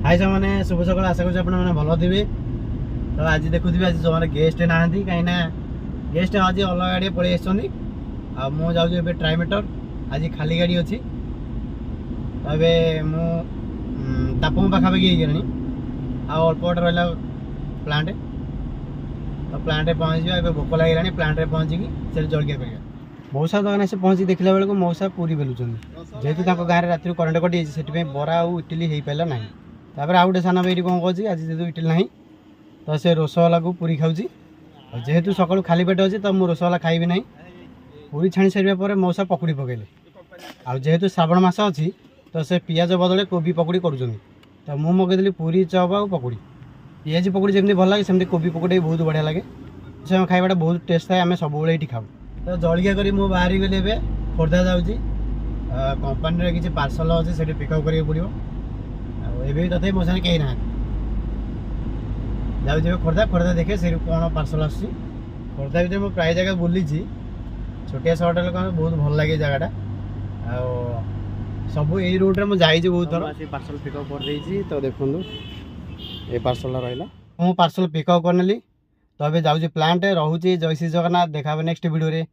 हाय मैंने शुभ सकाल आशा करूँ आपने भल थे। तो आज देखुवे आज जो गेस्ट ना कहीं गेस्ट आज अलग गाड़ी पलि आसुँच जाऊँ ट्राइमेटर आज खाली गाड़ी अच्छी। तापम पाखापाखि होगलानी अल्प रहा प्लांट। तो प्लांट पहुँच भोक लगे प्लांट पहुँचिकी से जलखिया कर मौसा दোकान से पहुँची देखला बेलू मौसा पूरी बेलुन जेहेतु गाँव में रात करेन्ट कटि से बरा आउ इटिली हो पारा ना। तापर आउ गोटे सान भाई कौन कहे आज जेहतु इटिल ना तो से रसगोला को पूरी खाऊँगी। जेहेतु सका खाली पेट अच्छी तो मुझे रसगोला खाइबी ना। पूरी छाणी सारे मौसा पकुड़ी पकेले आ जेहेतु श्रावण मास अच्छी तो से पियाज बदले कोबी पकुड़ी कर। तो मुझे मगेदेली पूरी चप आ पकुड़ी पियाज पकुड़ी जमी भल लगे सेमती कोबी पकुड़ी बहुत बढ़िया लगे। से खाइबाटा बहुत टेस्ट थाए आम सब ये खाऊ। तो जलखिया करी मुझे बाहरी गली एवं खोर्धा जाऊँगी कंपानी किसी पार्सल अच्छे से पिकअप करा पड़ो। एवं तथे मो साथ कहीं ना जाऊँ खोर्धा खोर्धा देखे से कौन पार्सल आस खोर्धा भर मुझे प्राय जगह बुली छोटिया सहर लोक बहुत भल लगे जगटा आ सब यही रूट्रे मुझे बहुत थर पार्सल पिकअप कर। तो देखो ये पार्सल रहा मुझे पार्सल पिकअप करनेली। तो अभी जाऊँ प्लांट रोचे जय श्री जगन्नाथ देखा नेक्स्ट वीडियो रे।